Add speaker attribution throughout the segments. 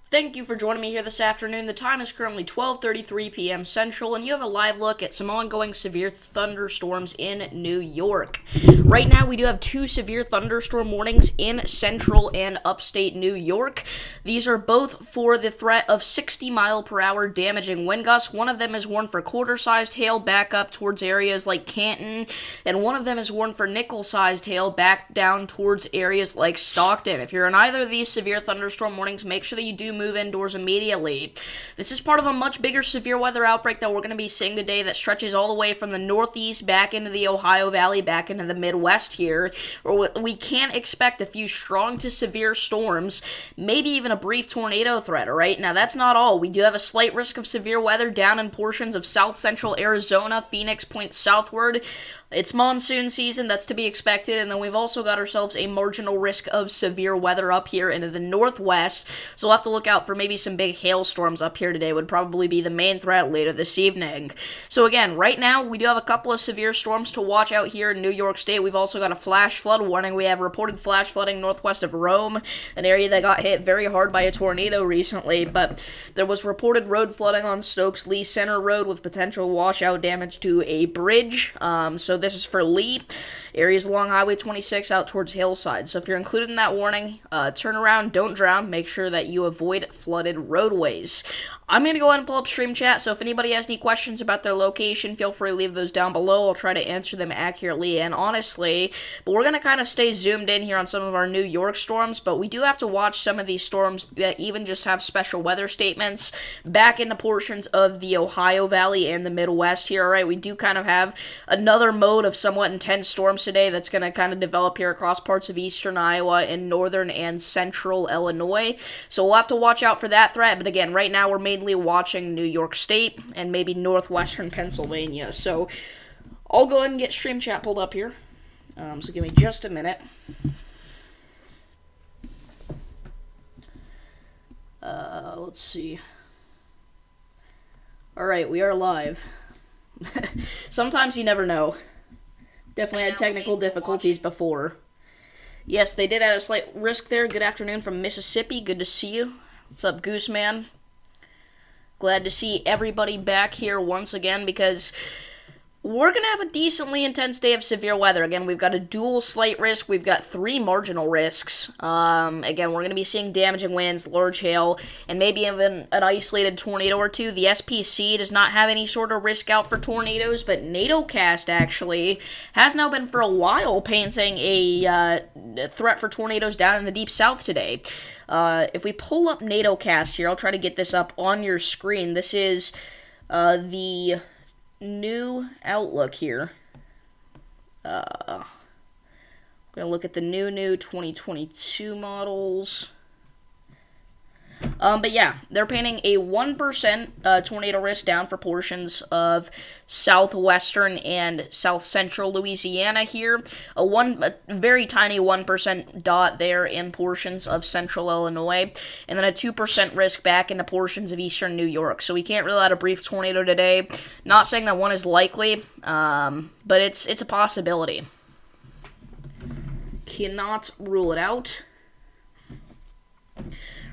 Speaker 1: Thank you for joining me here this afternoon. The time is currently 12:33 p.m. Central, and you have a live look at some ongoing severe thunderstorms in New York. Right now, we do have two severe thunderstorm warnings in central and upstate New York. These are both for the threat of 60-mile-per-hour damaging wind gusts. One of them is warned for quarter-sized hail back up towards areas like Canton, and one of them is warned for nickel-sized hail back down towards areas like Stockton. If you're in either of these severe thunderstorm warnings, make sure that you do move indoors immediately. This is part of a much bigger severe weather outbreak that we're going to be seeing today that stretches all the way from the northeast back into the Ohio Valley, back into the Midwest here, where we can expect a few strong to severe storms, maybe even a brief tornado threat, alright? Now, that's not all. We do have a slight risk of severe weather down in portions of south central Arizona. Phoenix points southward. It's monsoon season, that's to be expected, and then we've also got ourselves a marginal risk of severe weather up here into the northwest, so we'll have to look out for maybe some big hailstorms up here today, would probably be the main threat later this evening. So again, right now, we do have a couple of severe storms to watch out here in New York State. We've also got a flash flood warning. We have reported flash flooding northwest of Rome, an area that got hit very hard by a tornado recently, but there was reported road flooding on Stokes-Lee Center Road with potential washout damage to a bridge, so this is for Lee, areas along Highway 26 out towards Hillside. So if you're included in that warning, turn around, don't drown, make sure that you avoid flooded roadways. I'm going to go ahead and pull up stream chat, so if anybody has any questions about their location, feel free to leave those down below. I'll try to answer them accurately and honestly, but we're going to kind of stay zoomed in here on some of our New York storms, but we do have to watch some of these storms that even just have special weather statements back into portions of the Ohio Valley and the Midwest here, alright? We do kind of have another mode of somewhat intense storms today that's going to kind of develop here across parts of eastern Iowa and northern and central Illinois, so we'll have to watch out for that threat, but again, right now we're mainly watching New York State and maybe northwestern Pennsylvania. So I'll go ahead and get stream chat pulled up here. So give me just a minute. Let's see. Alright, we are live. Sometimes you never know. Definitely had technical difficulties before. Yes, they did add a slight risk there. Good afternoon from Mississippi. Good to see you. What's up, Goose Man? Glad to see everybody back here once again because we're going to have a decently intense day of severe weather. Again, we've got a dual slight risk. We've got three marginal risks. Again, we're going to be seeing damaging winds, large hail, and maybe even an isolated tornado or two. The SPC does not have any sort of risk out for tornadoes, but NATOcast actually has now been for a while painting a threat for tornadoes down in the deep south today. If we pull up NATOcast here, I'll try to get this up on your screen. This is the new outlook here. We're going to look at the new 2022 models. But yeah, they're painting a 1% tornado risk down for portions of southwestern and south central Louisiana here. A very tiny 1% dot there in portions of central Illinois, and then a 2% risk back into portions of eastern New York. So we can't rule out a brief tornado today. Not saying that one is likely, but it's a possibility. Cannot rule it out.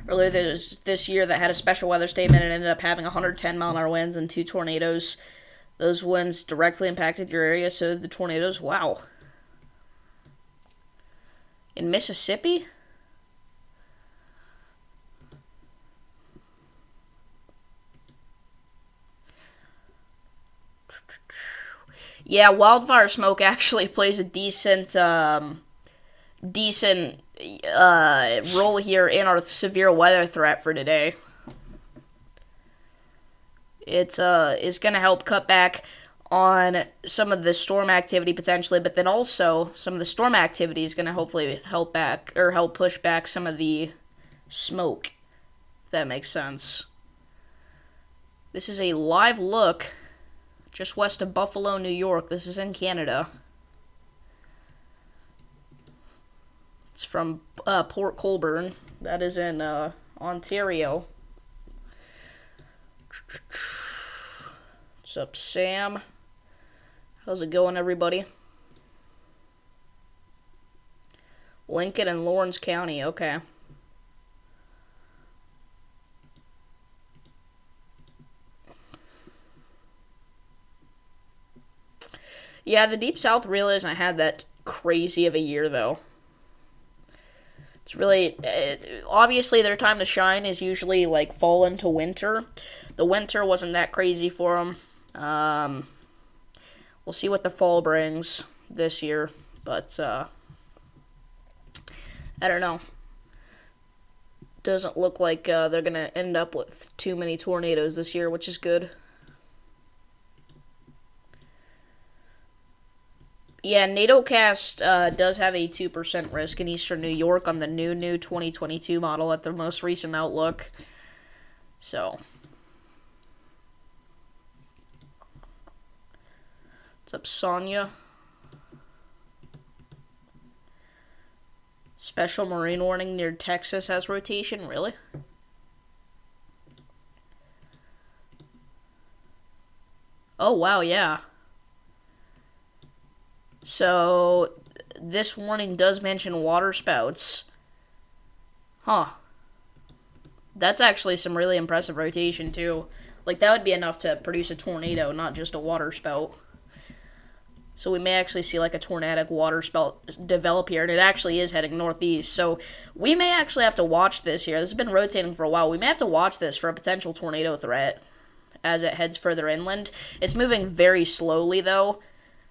Speaker 1: Earlier this year that had a special weather statement and ended up having 110-mile-an-hour winds and two tornadoes. Those winds directly impacted your area, so the tornadoes, wow. In Mississippi? Yeah, wildfire smoke actually plays a decent role here in our severe weather threat for today. It is going to help cut back on some of the storm activity potentially, but then also some of the storm activity is going to hopefully help push back some of the smoke, if that makes sense. This is a live look just west of Buffalo, New York. This is in Canada. It's from Port Colborne. That is in Ontario. What's up, Sam? How's it going, everybody? Lincoln and Lawrence County, okay. Yeah, the Deep South really hasn't had that crazy of a year, though. It's really, obviously, their time to shine is usually like fall into winter. The winter wasn't that crazy for them. We'll see what the fall brings this year, but I don't know. Doesn't look like they're going to end up with too many tornadoes this year, which is good. Yeah, NATOcast does have a 2% risk in Eastern New York on the new 2022 model at their most recent outlook. So, what's up, Sonya? Special marine warning near Texas has rotation, really? Oh, wow, yeah. So, this warning does mention water spouts. Huh. That's actually some really impressive rotation, too. Like, that would be enough to produce a tornado, not just a water spout. So we may actually see like a tornadic water spout develop here, and it actually is heading northeast. So we may actually have to watch this here. This has been rotating for a while. We may have to watch this for a potential tornado threat as it heads further inland. It's moving very slowly, though,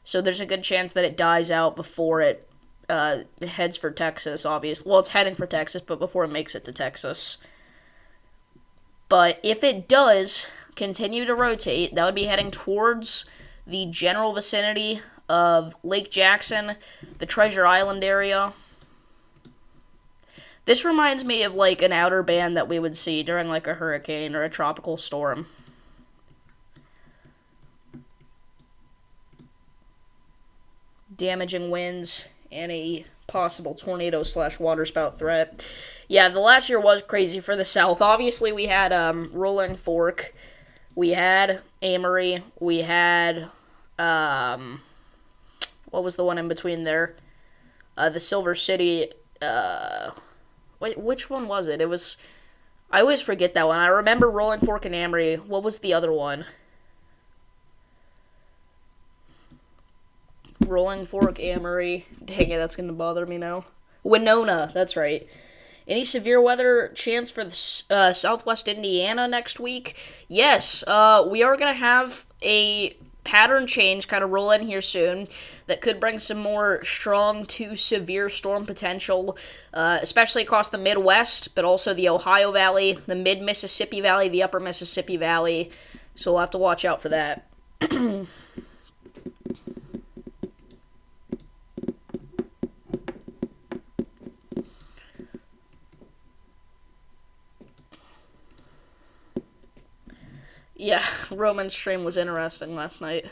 Speaker 1: so there's a good chance that it dies out before it heads for Texas, obviously. Well, it's heading for Texas, but before it makes it to Texas. But if it does continue to rotate, that would be heading towards the general vicinity of Lake Jackson, the Treasure Island area. This reminds me of like an outer band that we would see during like a hurricane or a tropical storm. Damaging winds and a possible tornado / waterspout threat. Yeah, the last year was crazy for the South. Obviously, we had Rolling Fork, we had Amory, we had what was the one in between there? The Silver City. Wait, which one was it? It was. I always forget that one. I remember Rolling Fork and Amory. What was the other one? Rolling Fork, Amory. Dang it, that's gonna bother me now. Winona, that's right. Any severe weather chance for the southwest Indiana next week? Yes, we are gonna have a pattern change kind of roll in here soon that could bring some more strong to severe storm potential, especially across the Midwest, but also the Ohio Valley, the mid-Mississippi Valley, the upper Mississippi Valley. So we'll have to watch out for that. Yeah, Roman's stream was interesting last night.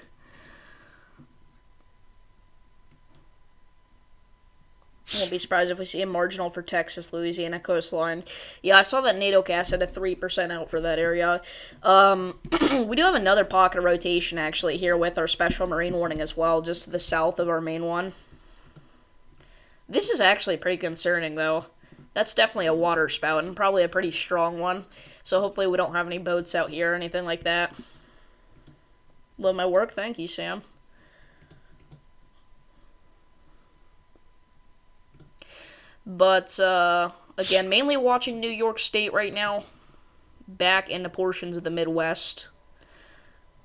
Speaker 1: Won't be surprised if we see a marginal for Texas, Louisiana coastline. Yeah, I saw that NATOcast had a 3% out for that area. We do have another pocket of rotation, actually, here with our special marine warning as well, just to the south of our main one. This is actually pretty concerning, though. That's definitely a water spout, and probably a pretty strong one. So hopefully we don't have any boats out here or anything like that. Love my work. Thank you, Sam. But, again, mainly watching New York State right now. Back into portions of the Midwest.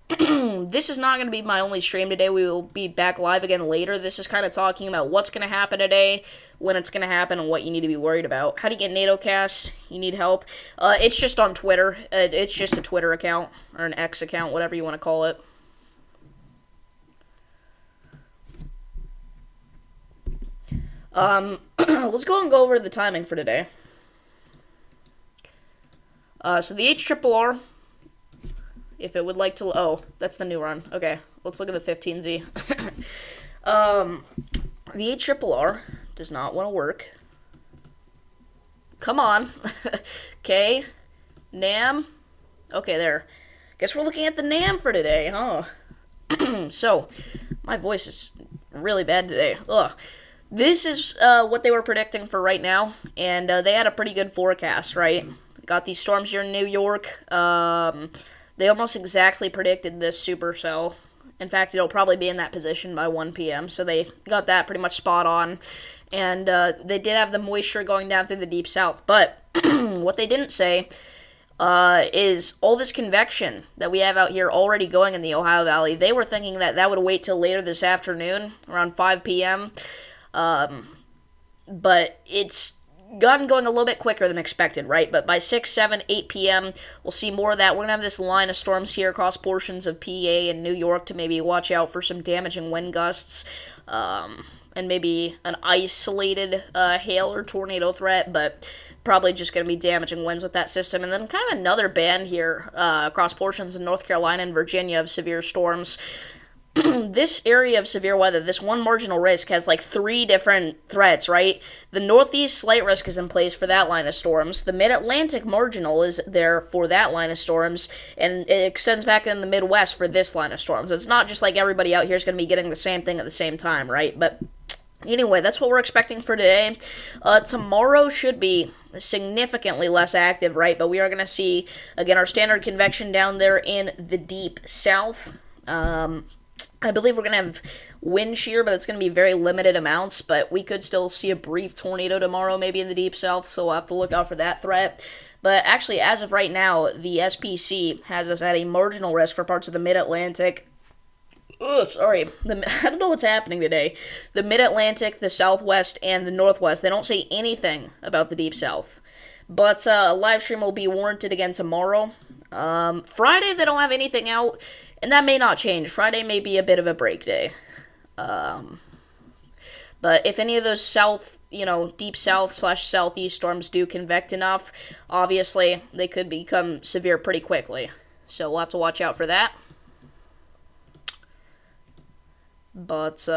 Speaker 1: This is not going to be my only stream today. We will be back live again later. This is kind of talking about what's going to happen today, when it's going to happen, and what you need to be worried about. How do you get NATOcast? You need help? It's just on Twitter. It's just a Twitter account, or an X account, whatever you want to call it. Let's go over the timing for today. So the HRRR, if it would like to... Oh, that's the new run. Okay, let's look at the 15Z. The HRRR does not want to work. Come on. Okay. NAM. Okay, there. Guess we're looking at the NAM for today, huh? So, my voice is really bad today. Ugh. This is what they were predicting for right now, and they had a pretty good forecast, right? Got these storms here in New York. They almost exactly predicted this supercell In fact, it'll probably be in that position by 1 p.m., so they got that pretty much spot on. And they did have the moisture going down through the deep south. But what they didn't say is all this convection that we have out here already going in the Ohio Valley. They were thinking that that would wait till later this afternoon, around 5 p.m., but it's gotten going a little bit quicker than expected, right? But by 6, 7, 8 p.m., we'll see more of that. We're going to have this line of storms here across portions of PA and New York to maybe watch out for some damaging wind gusts, and maybe an isolated hail or tornado threat, but probably just going to be damaging winds with that system. And then kind of another band here across portions of North Carolina and Virginia of severe storms. This area of severe weather, this one marginal risk, has like 3 different threats, right? The northeast slight risk is in place for that line of storms. The mid-Atlantic marginal is there for that line of storms, and it extends back in the Midwest for this line of storms. It's not just like everybody out here is going to be getting the same thing at the same time, right? But anyway, that's what we're expecting for today. Tomorrow should be significantly less active, right? But we are going to see, again, our standard convection down there in the deep south. I believe we're going to have wind shear, but it's going to be very limited amounts, but we could still see a brief tornado tomorrow, maybe in the deep south, so we'll have to look out for that threat. But actually, as of right now, the SPC has us at a marginal risk for parts of the mid-Atlantic. I don't know what's happening today. The mid-Atlantic, the southwest, and the northwest. They don't say anything about the deep south. But a live stream will be warranted again tomorrow. Friday, they don't have anything out. And that may not change. Friday may be a bit of a break day. But if any of those deep south/southeast storms do convect enough, obviously they could become severe pretty quickly. So we'll have to watch out for that. But,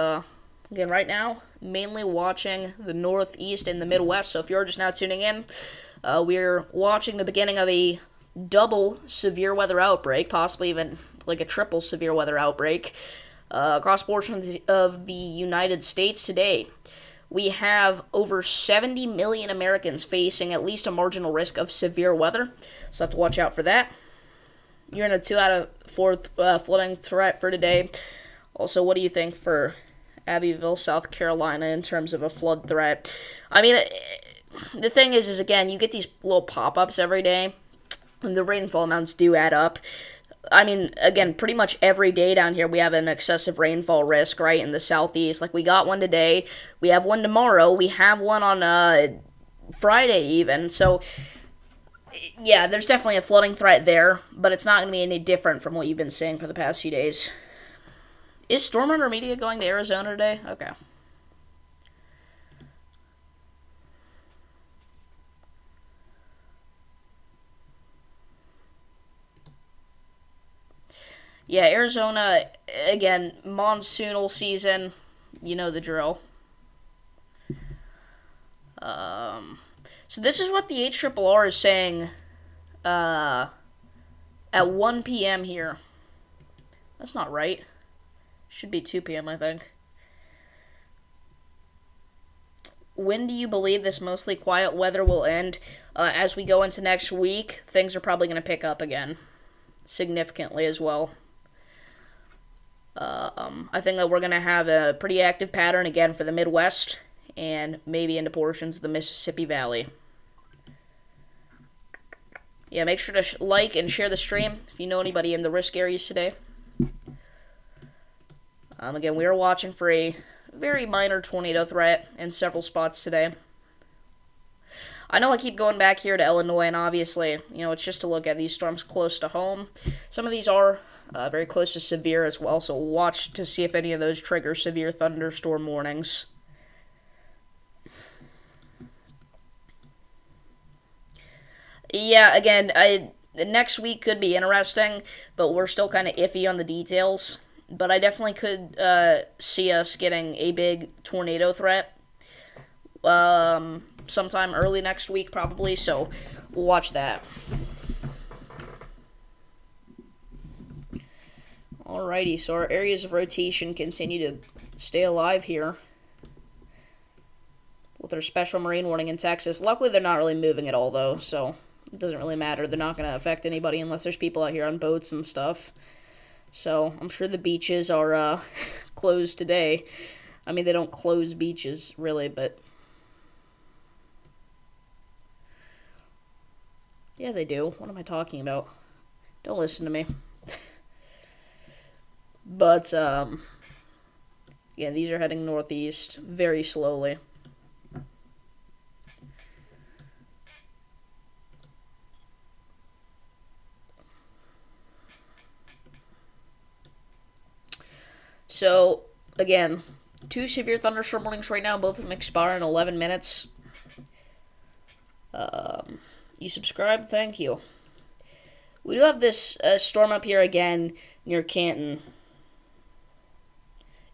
Speaker 1: again, right now, mainly watching the northeast and the Midwest. So if you're just now tuning in, we're watching the beginning of a double severe weather outbreak, possibly even like a triple severe weather outbreak, across portions of the United States today. We have over 70 million Americans facing at least a marginal risk of severe weather, so have to watch out for that. You're in a 2 out of 4 flooding threat for today. Also, what do you think for Abbeville, South Carolina, in terms of a flood threat? I mean, the thing is again, you get these little pop-ups every day, and the rainfall amounts do add up. I mean, again, pretty much every day down here we have an excessive rainfall risk, right, in the southeast. Like, we got one today, we have one tomorrow, we have one on Friday even. So, yeah, there's definitely a flooding threat there, but it's not going to be any different from what you've been seeing for the past few days. Is Storm Runner Media going to Arizona today? Okay. Yeah, Arizona, again, monsoonal season, you know the drill. So this is what the HRRR is saying at 1 p.m. here. That's not right. Should be 2 p.m., I think. When do you believe this mostly quiet weather will end? As we go into next week, things are probably going to pick up again, significantly as well. I think that we're going to have a pretty active pattern again for the Midwest and maybe into portions of the Mississippi Valley. Yeah, make sure to like and share the stream if you know anybody in the risk areas today. Again, we are watching for a very minor tornado threat in several spots today. I know I keep going back here to Illinois, and obviously, it's just to look at these storms close to home. Some of these are very close to severe as well, so watch to see if any of those trigger severe thunderstorm warnings. Yeah, again, next week could be interesting, but we're still kind of iffy on the details. But I definitely could see us getting a big tornado threat sometime early next week, probably, so we'll watch that. Alrighty, so our areas of rotation continue to stay alive here with our special marine warning in Texas. Luckily, they're not really moving at all, though, so it doesn't really matter. They're not going to affect anybody unless there's people out here on boats and stuff. So I'm sure the beaches are closed today. I mean, they don't close beaches really, but yeah, they do. What am I talking about? Don't listen to me. But yeah, these are heading northeast very slowly. So, again, two severe thunderstorm warnings right now. Both of them expire in 11 minutes. You subscribe? Thank you. We do have this storm up here again near Canton.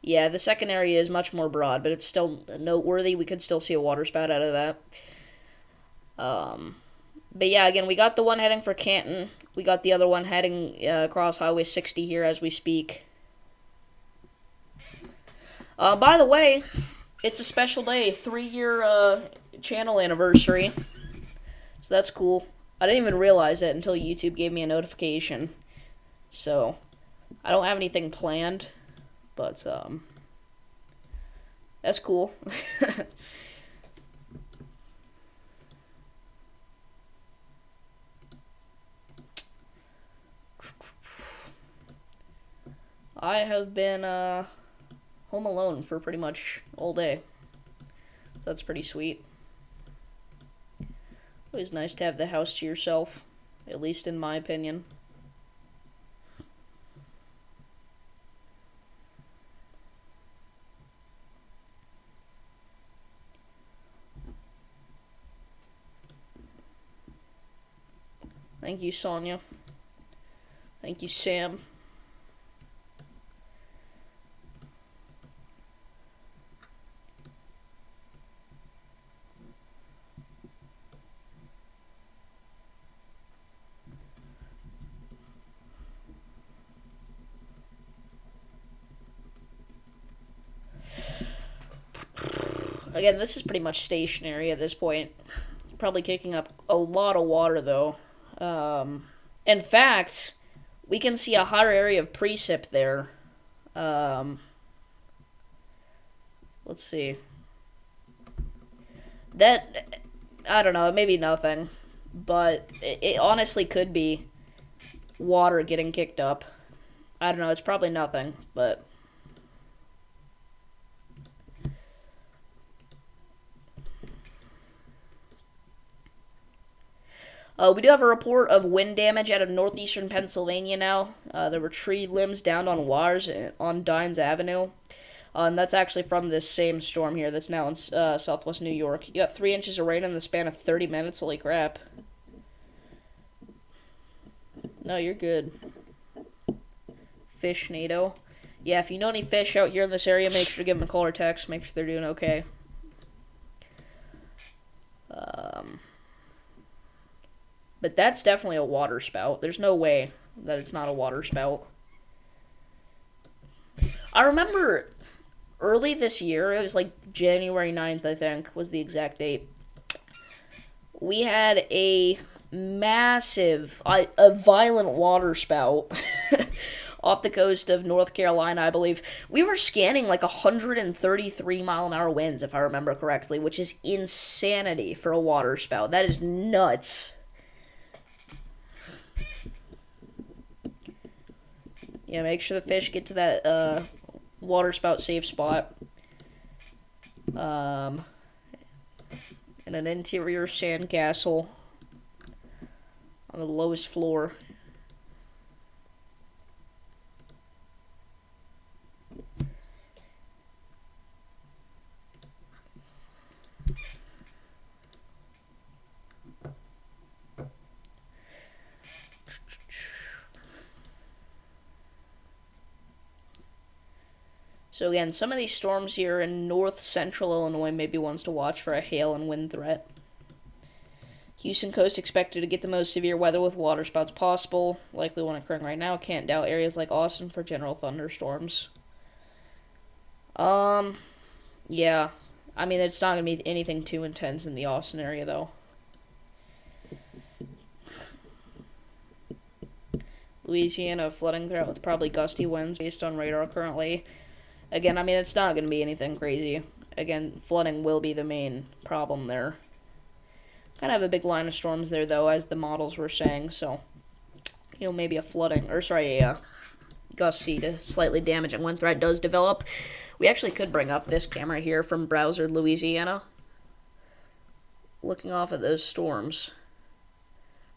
Speaker 1: Yeah, the second area is much more broad, but it's still noteworthy. We could still see a waterspout out of that. But yeah, again, we got the one heading for Canton. We got the other one heading across Highway 60 here as we speak. By the way, it's a special day, 3-year channel anniversary. So that's cool. I didn't even realize it until YouTube gave me a notification. So, I don't have anything planned, but that's cool. I have been home alone for pretty much all day. So that's pretty sweet. Always nice to have the house to yourself, at least in my opinion. Thank you, Sonia. Thank you, Sam. Again, this is pretty much stationary at this point. Probably kicking up a lot of water, though. In fact, we can see a higher area of precip there. Let's see. That, I don't know, maybe nothing. But it honestly could be water getting kicked up. I don't know, it's probably nothing, but... we do have a report of wind damage out of northeastern Pennsylvania now. There were tree limbs down on wires on Dines Avenue. And that's actually from this same storm here that's now in southwest New York. You got 3 inches of rain in the span of 30 minutes. Holy crap. No, you're good. Fish NATO. Yeah, if you know any fish out here in this area, make sure to give them a call or text. Make sure they're doing okay. But that's definitely a water spout. There's no way that it's not a water spout. I remember early this year, it was like January 9th, I think, was the exact date. We had a massive, a violent water spout off the coast of North Carolina, I believe. We were scanning like 133 mile an hour winds, if I remember correctly, which is insanity for a water spout. That is nuts. Yeah, make sure the fish get to that water spout safe spot. In an interior sandcastle on the lowest floor. So again, some of these storms here in north central Illinois may be ones to watch for a hail and wind threat. Houston coast expected to get the most severe weather with waterspouts possible. Likely one occurring right now. Can't doubt areas like Austin for general thunderstorms. Yeah. I mean, it's not going to be anything too intense in the Austin area, though. Louisiana flooding threat with probably gusty winds based on radar currently. Again, I mean, it's not going to be anything crazy. Again, flooding will be the main problem there. Kind of have a big line of storms there, though, as the models were saying, so, you know, maybe a gusty to slightly damaging wind threat does develop. We actually could bring up this camera here from browser Louisiana. Looking off at those storms.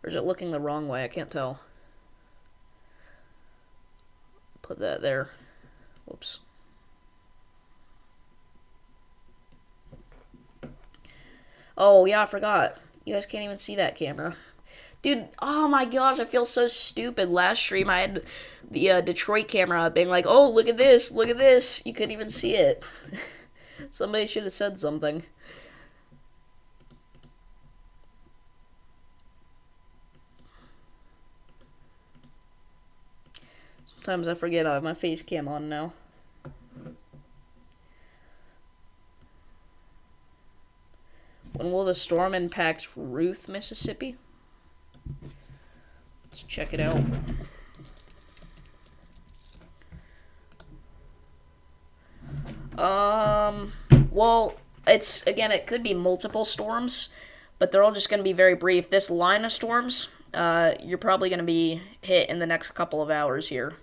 Speaker 1: Or is it looking the wrong way? I can't tell. Put that there. Whoops. Oh, yeah, I forgot. You guys can't even see that camera. Dude, oh my gosh, I feel so stupid. Last stream, I had the Detroit camera up being like, oh, look at this, look at this. You couldn't even see it. Somebody should have said something. Sometimes I forget I have my face cam on now. When will the storm impact Ruth, Mississippi? Let's check it out. Well, it could be multiple storms, but they're all just going to be very brief. This line of storms, you're probably going to be hit in the next couple of hours here.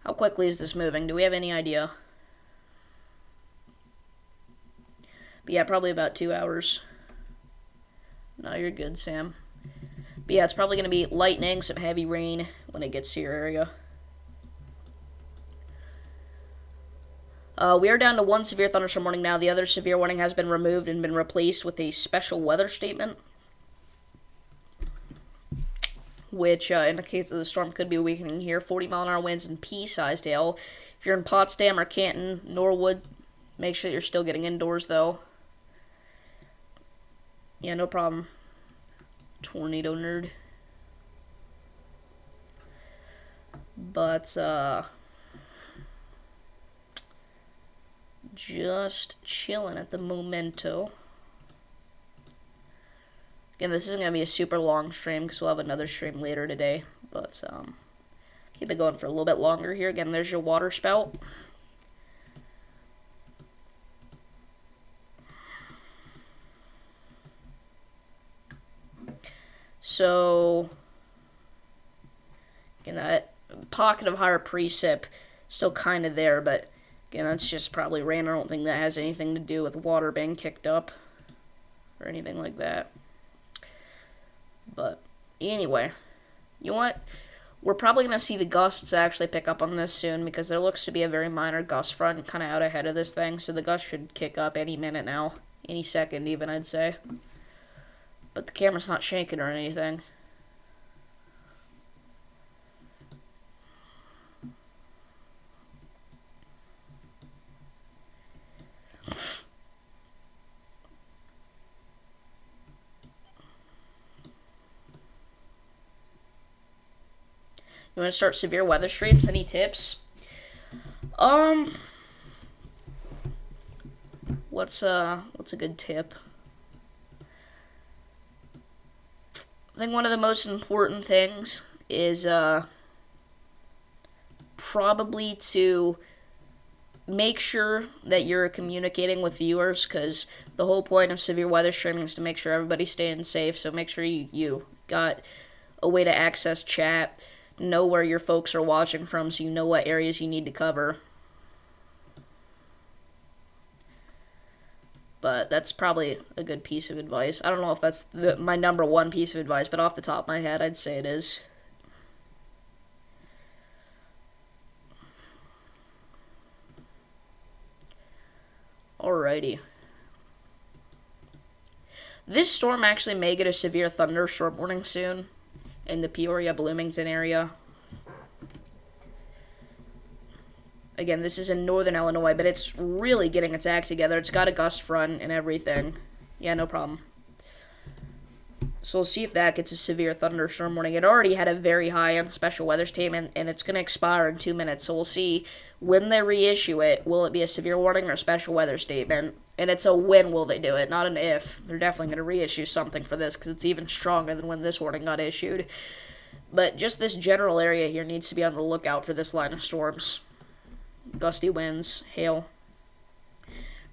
Speaker 1: How quickly is this moving? Do we have any idea? But yeah, probably about 2 hours. No, you're good, Sam. But yeah, it's probably going to be lightning, some heavy rain when it gets to your area. We are down to one severe thunderstorm warning now. The other severe warning has been removed and been replaced with a special weather statement, which indicates that the storm could be weakening here. 40-mile-an-hour winds and pea-sized hail. If you're in Potsdam or Canton, Norwood, make sure that you're still getting indoors, though. Yeah, no problem. Tornado nerd. But, just chilling at the momento. Again, this isn't going to be a super long stream because we'll have another stream later today. But, keep it going for a little bit longer here. Again, there's your water spout. So, again, that pocket of higher precip still kind of there, but again, that's just probably rain. I don't think that has anything to do with water being kicked up or anything like that. But anyway, you know what? We're probably going to see the gusts actually pick up on this soon because there looks to be a very minor gust front kind of out ahead of this thing, so the gust should kick up any minute now, any second even, I'd say. But the camera's not shaking or anything. You want to start severe weather streams? Any tips? What's a good tip? I think one of the most important things is probably to make sure that you're communicating with viewers, because the whole point of severe weather streaming is to make sure everybody's staying safe. So make sure you got a way to access chat, know where your folks are watching from, so you know what areas you need to cover. But that's probably a good piece of advice. I don't know if that's my number one piece of advice, but off the top of my head, I'd say it is. Alrighty. This storm actually may get a severe thunderstorm warning soon in the Peoria, Bloomington area. Again, this is in northern Illinois, but it's really getting its act together. It's got a gust front and everything. Yeah, no problem. So we'll see if that gets a severe thunderstorm warning. It already had a very high-end special weather statement, and it's going to expire in 2 minutes. So we'll see when they reissue it. Will it be a severe warning or a special weather statement? And it's a when will they do it, not an if. They're definitely going to reissue something for this, because it's even stronger than when this warning got issued. But just this general area here needs to be on the lookout for this line of storms. Gusty winds, hail.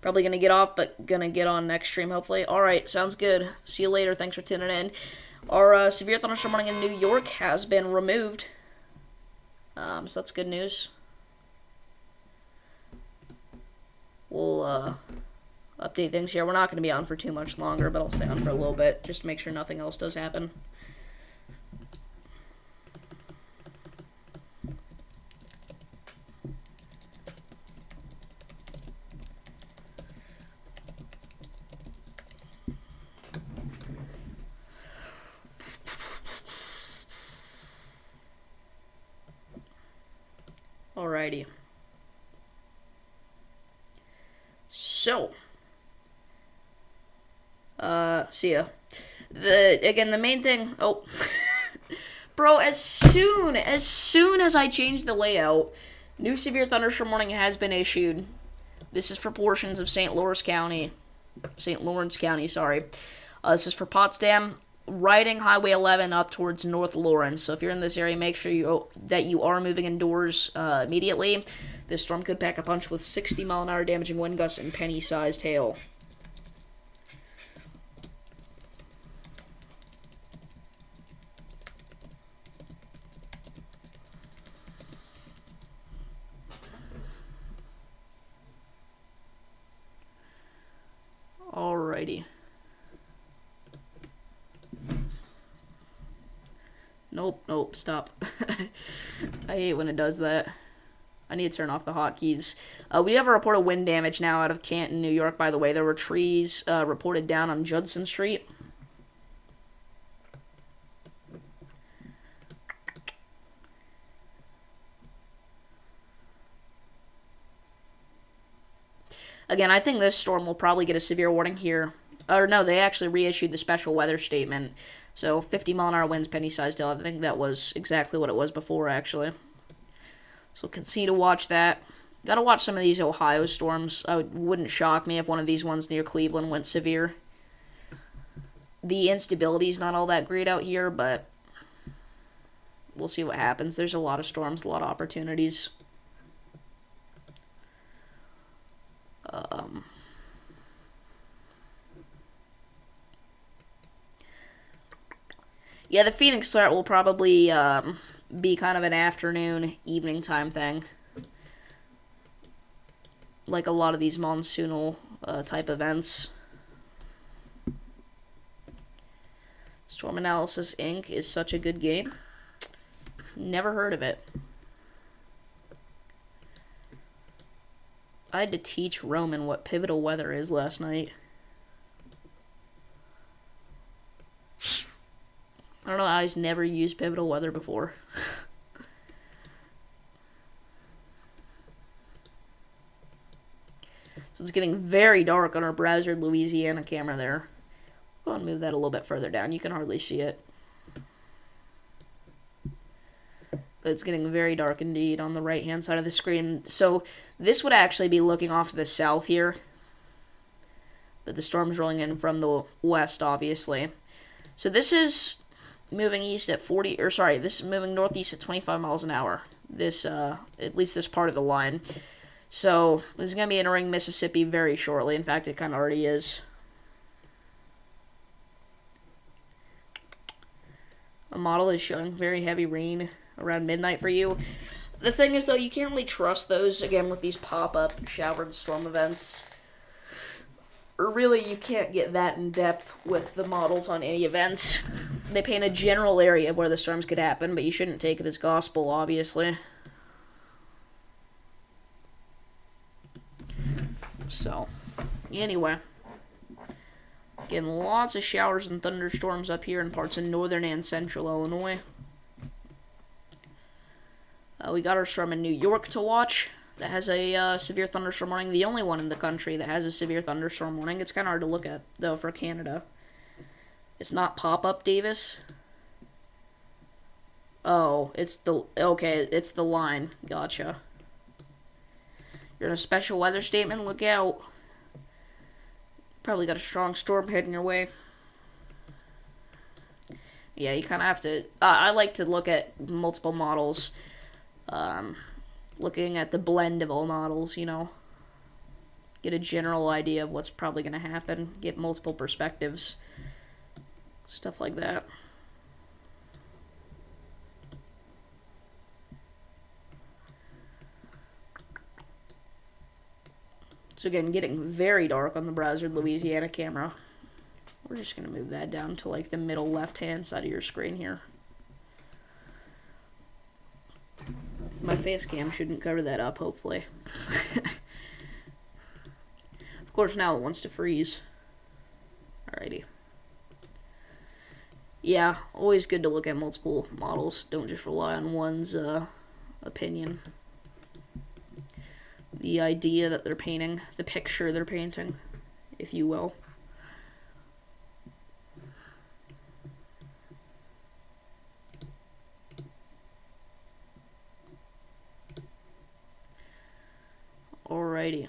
Speaker 1: Probably going to get off, but going to get on next stream, hopefully. Alright, sounds good. See you later. Thanks for tuning in. Our severe thunderstorm warning in New York has been removed. So that's good news. We'll update things here. We're not going to be on for too much longer, but I'll stay on for a little bit just to make sure nothing else does happen. Alrighty. So, see ya. The main thing, oh, bro, as soon as I change the layout, new severe thunderstorm warning has been issued. This is for portions of St. Lawrence County, sorry. This is for Potsdam, riding Highway 11 up towards North Lawrence. So if you're in this area, make sure that you are moving indoors immediately. This storm could pack a punch with 60-mile-an-hour damaging wind gusts and penny-sized hail. Alrighty. Nope, stop. I hate when it does that. I need to turn off the hotkeys. We have a report of wind damage now out of Canton, New York, by the way. There were trees reported down on Judson Street. Again, I think this storm will probably get a severe warning here. Or no, they actually reissued the special weather statement. So 50-mile-an-hour winds, penny-sized hail. I think that was exactly what it was before, actually. So continue to watch that. Gotta watch some of these Ohio storms. It wouldn't shock me if one of these ones near Cleveland went severe. The instability's not all that great out here, but we'll see what happens. There's a lot of storms, a lot of opportunities. Yeah, the Phoenix threat will probably be kind of an afternoon, evening time thing. Like a lot of these monsoonal type events. Storm Analysis Inc. is such a good game. Never heard of it. I had to teach Roman what pivotal weather is last night. I don't know, I just never used pivotal weather before. So it's getting very dark on our Brazzard, Louisiana camera there. Go ahead and move that a little bit further down. You can hardly see it. But it's getting very dark indeed on the right-hand side of the screen. So this would actually be looking off to the south here. But the storm's rolling in from the west, obviously. So this is moving east at this is moving northeast at 25 miles an hour. This, at least this part of the line. So this is going to be entering Mississippi very shortly. In fact, it kind of already is. A model is showing very heavy rain around midnight for you. The thing is, though, you can't really trust those, again, with these pop-up shower and storm events. Or really, you can't get that in-depth with the models on any events. They paint a general area where the storms could happen, but you shouldn't take it as gospel, obviously. So, anyway. Getting lots of showers and thunderstorms up here in parts of northern and central Illinois. We got our storm in New York to watch. That has a severe thunderstorm warning. The only one in the country that has a severe thunderstorm warning. It's kind of hard to look at, though, for Canada. It's not pop-up, Davis. Oh, it's the line. Gotcha. You're in a special weather statement. Look out. Probably got a strong storm heading your way. Yeah, you kind of have to. I like to look at multiple models, looking at the blend of all models, get a general idea of what's probably going to happen, get multiple perspectives, stuff like that. So again, getting very dark on the browser Louisiana camera. We're just going to move that down to like the middle left-hand side of your screen here. My face cam shouldn't cover that up, hopefully. Of course, now it wants to freeze. Alrighty. Yeah, always good to look at multiple models. Don't just rely on one's opinion. The idea that they're painting, the picture they're painting, if you will. Alrighty.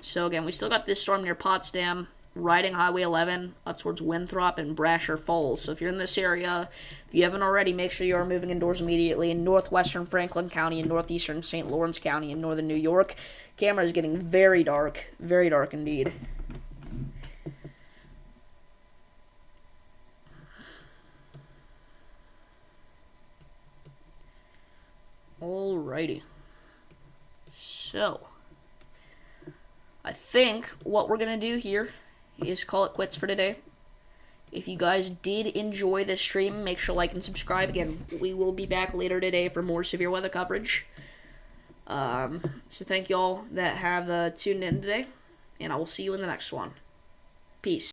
Speaker 1: So again, we still got this storm near Potsdam, riding Highway 11 up towards Winthrop and Brasher Falls. So if you're in this area, if you haven't already, make sure you are moving indoors immediately. In northwestern Franklin County and northeastern St. Lawrence County in northern New York, camera is getting very dark indeed. Alrighty. So I think what we're going to do here is call it quits for today. If you guys did enjoy this stream, make sure to like and subscribe. Again, we will be back later today for more severe weather coverage. So thank you all that have tuned in today, and I will see you in the next one. Peace.